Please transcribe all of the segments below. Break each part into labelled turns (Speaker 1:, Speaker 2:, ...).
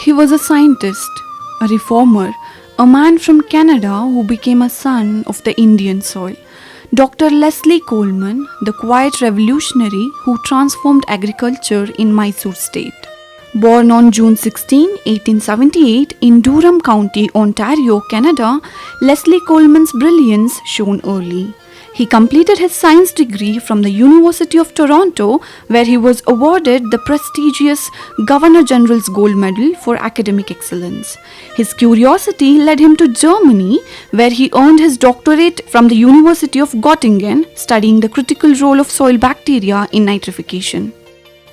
Speaker 1: He was a scientist, a reformer, a man from Canada who became a son of the Indian soil. Dr. Leslie Coleman, the quiet revolutionary who transformed agriculture in Mysore state. Born on June 16, 1878 in Durham County, Ontario, Canada, Leslie Coleman's brilliance shone early. He completed his science degree from the University of Toronto, where he was awarded the prestigious Governor General's Gold Medal for academic excellence. His curiosity led him to Germany, where he earned his doctorate from the University of Göttingen, studying the critical role of soil bacteria in nitrification.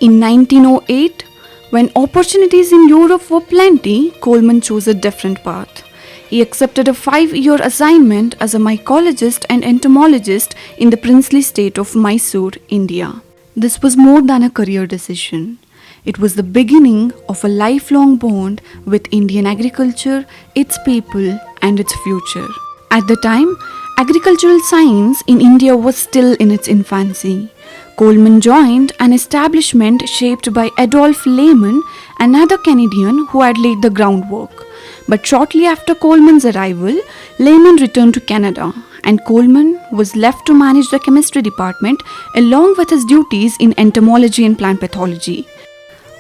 Speaker 1: In 1908, when opportunities in Europe were plenty, Coleman chose a different path. He accepted a 5-year assignment as a mycologist and entomologist in the princely state of Mysore, India. This was more than a career decision. It was the beginning of a lifelong bond with Indian agriculture, its people, and its future. At the time, agricultural science in India was still in its infancy. Coleman joined an establishment shaped by Adolphe Lehman, another Canadian who had laid the groundwork. But shortly after Coleman's arrival, Lehman returned to Canada, and Coleman was left to manage the chemistry department along with his duties in entomology and plant pathology.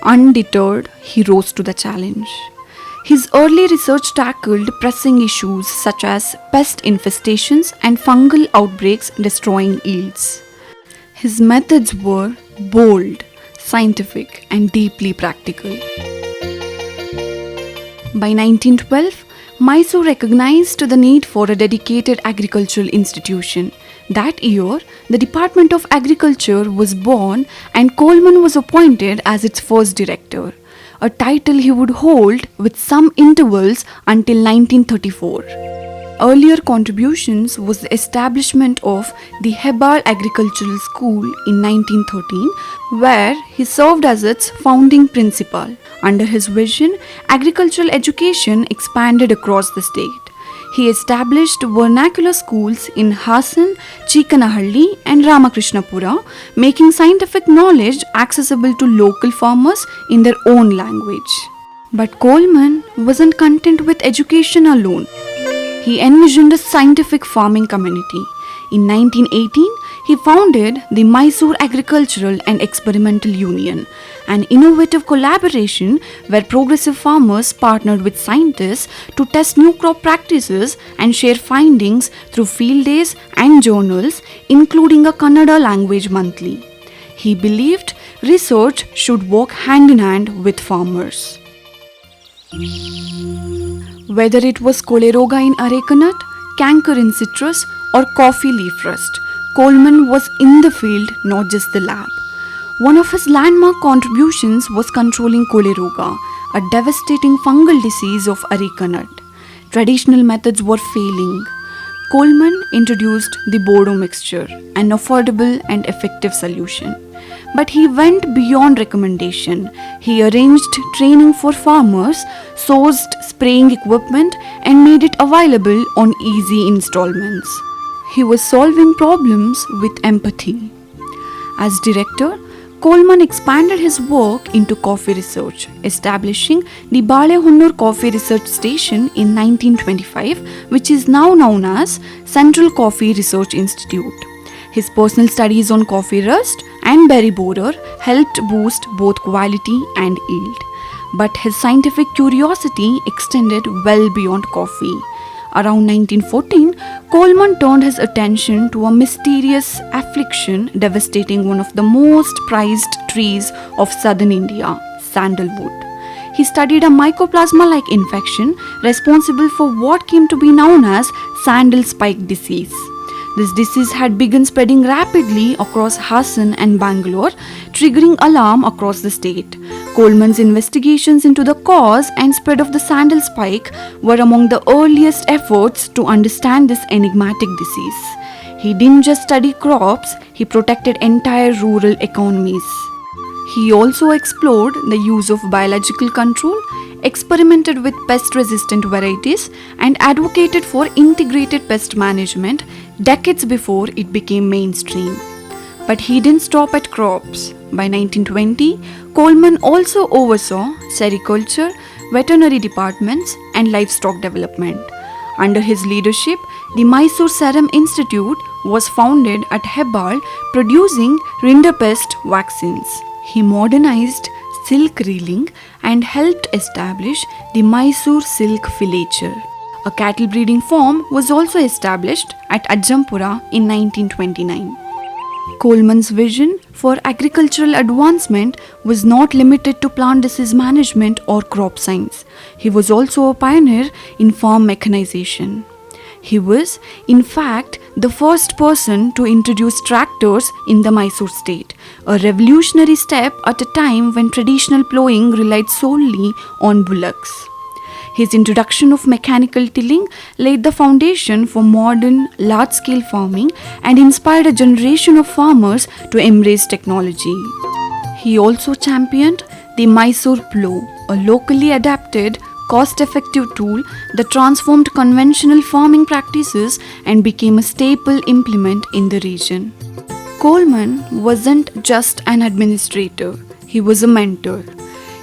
Speaker 1: Undeterred, he rose to the challenge. His early research tackled pressing issues such as pest infestations and fungal outbreaks destroying yields. His methods were bold, scientific, and deeply practical. By 1912, Mysore recognized the need for a dedicated agricultural institution. That year, the Department of Agriculture was born and Coleman was appointed as its first director, a title he would hold with some intervals until 1934. Earlier contributions was the establishment of the Hebbal Agricultural School in 1913, where he served as its founding principal. Under his vision, agricultural education expanded across the state. He established vernacular schools in Hassan, Chikanahalli, and Ramakrishnapura, making scientific knowledge accessible to local farmers in their own language. But Coleman wasn't content with education alone. He envisioned a scientific farming community. In 1918, he founded the Mysore Agricultural and Experimental Union, an innovative collaboration where progressive farmers partnered with scientists to test new crop practices and share findings through field days and journals, including a Kannada language monthly. He believed research should work hand in hand with farmers. Whether it was choleroga in areca nut, canker in citrus, or coffee leaf rust, Coleman was in the field, not just the lab. One of his landmark contributions was controlling choleroga, a devastating fungal disease of areca nut. Traditional methods were failing. Coleman introduced the Bordeaux mixture, an affordable and effective solution. But he went beyond recommendation. He arranged training for farmers, sourced spraying equipment, and made it available on easy installments. He was solving problems with empathy. As director, Coleman expanded his work into coffee research, establishing the Balehonnur Coffee Research Station in 1925, which is now known as Central Coffee Research Institute. His personal studies on coffee rust and berry borer helped boost both quality and yield. But his scientific curiosity extended well beyond coffee. Around 1914, Coleman turned his attention to a mysterious affliction devastating one of the most prized trees of southern India, sandalwood. He studied a mycoplasma-like infection responsible for what came to be known as sandal spike disease. This disease had begun spreading rapidly across Hassan and Bangalore, triggering alarm across the state. Coleman's investigations into the cause and spread of the sandal spike were among the earliest efforts to understand this enigmatic disease. He didn't just study crops, he protected entire rural economies. He also explored the use of biological control, experimented with pest-resistant varieties, and advocated for integrated pest management decades before it became mainstream. But he didn't stop at crops. By 1920, Coleman also oversaw sericulture, veterinary departments, and livestock development. Under his leadership, the Mysore Serum Institute was founded at Hebbal, producing rinderpest vaccines. He modernized silk reeling and helped establish the Mysore silk filature. A cattle breeding farm was also established at Ajjampura in 1929. Coleman's vision for agricultural advancement was not limited to plant disease management or crop science. He was also a pioneer in farm mechanization. He was, in fact, the first person to introduce tractors in the Mysore state, a revolutionary step at a time when traditional ploughing relied solely on bullocks. His introduction of mechanical tilling laid the foundation for modern, large-scale farming and inspired a generation of farmers to embrace technology. He also championed the Mysore plough, a locally adapted, cost-effective tool that transformed conventional farming practices and became a staple implement in the region. Coleman wasn't just an administrator, he was a mentor.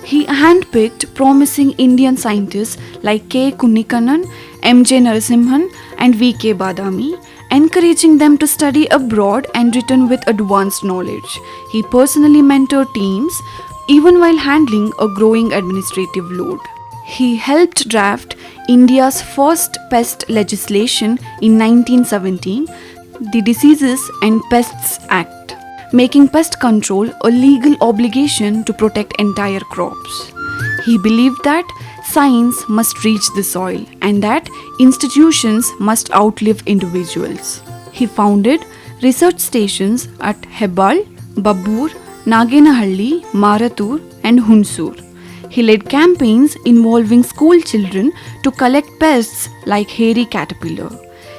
Speaker 1: He handpicked promising Indian scientists like K. Kunnikannan, M. J. Narasimhan, and V. K. Badami, encouraging them to study abroad and return with advanced knowledge. He personally mentored teams, even while handling a growing administrative load. He helped draft India's first pest legislation in 1917, the Diseases and Pests Act, making pest control a legal obligation to protect entire crops. He believed that science must reach the soil and that institutions must outlive individuals. He founded research stations at Hebbal, Babbur, Nagenahalli, Marathur, and Hunsur. He led campaigns involving school children to collect pests like hairy caterpillar.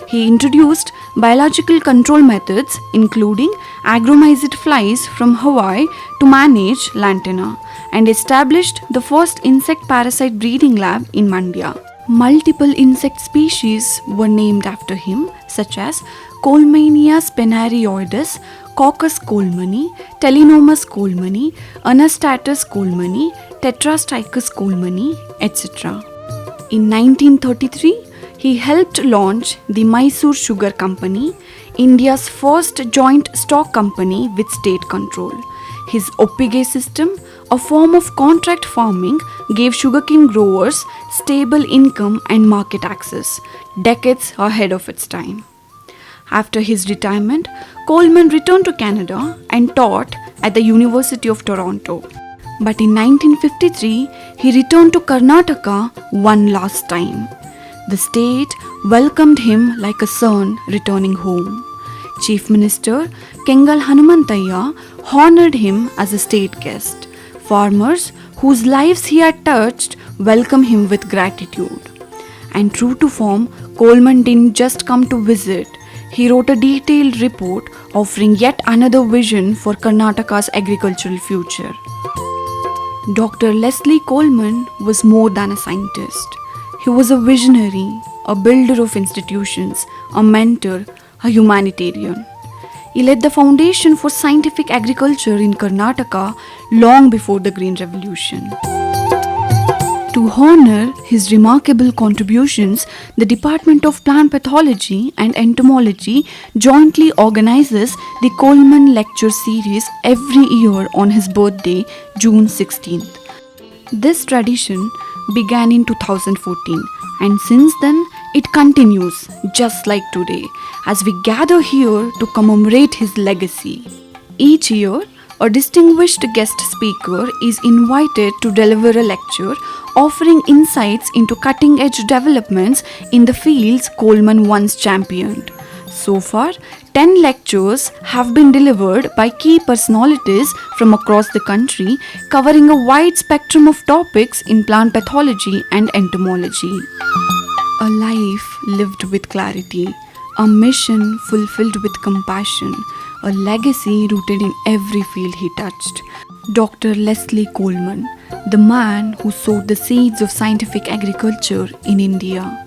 Speaker 1: He introduced biological control methods including agromycete flies from Hawaii to manage lantana and established the first insect parasite breeding lab in Mandya. Multiple insect species were named after him such as Colemannia spinarioides, Coccus colemani, Telenomus colemani, Anastatus colemani, Tetrastichus colemani, etc. In 1933, he helped launch the Mysore Sugar Company, India's first joint stock company with state control. His Oppige system, a form of contract farming, gave sugarcane growers stable income and market access, decades ahead of its time. After his retirement, Coleman returned to Canada and taught at the University of Toronto. But in 1953, he returned to Karnataka one last time. The state welcomed him like a son returning home. Chief Minister Kengal Hanumantayya honored him as a state guest. Farmers whose lives he had touched welcomed him with gratitude. And true to form, Coleman didn't just come to visit. He wrote a detailed report offering yet another vision for Karnataka's agricultural future. Dr. Leslie Coleman was more than a scientist. He was a visionary, a builder of institutions, a mentor, a humanitarian. He laid the foundation for scientific agriculture in Karnataka long before the Green Revolution. To honor his remarkable contributions, the Department of Plant Pathology and Entomology jointly organizes the Coleman Lecture Series every year on his birthday, June 16th. This tradition began in 2014 and since then it continues just like today as we gather here to commemorate his legacy. Each year, a distinguished guest speaker is invited to deliver a lecture offering insights into cutting-edge developments in the fields Coleman once championed. So far, 10 lectures have been delivered by key personalities from across the country, covering a wide spectrum of topics in plant pathology and entomology. A life lived with clarity, a mission fulfilled with compassion, a legacy rooted in every field he touched. Dr. Leslie Coleman, the man who sowed the seeds of scientific agriculture in India.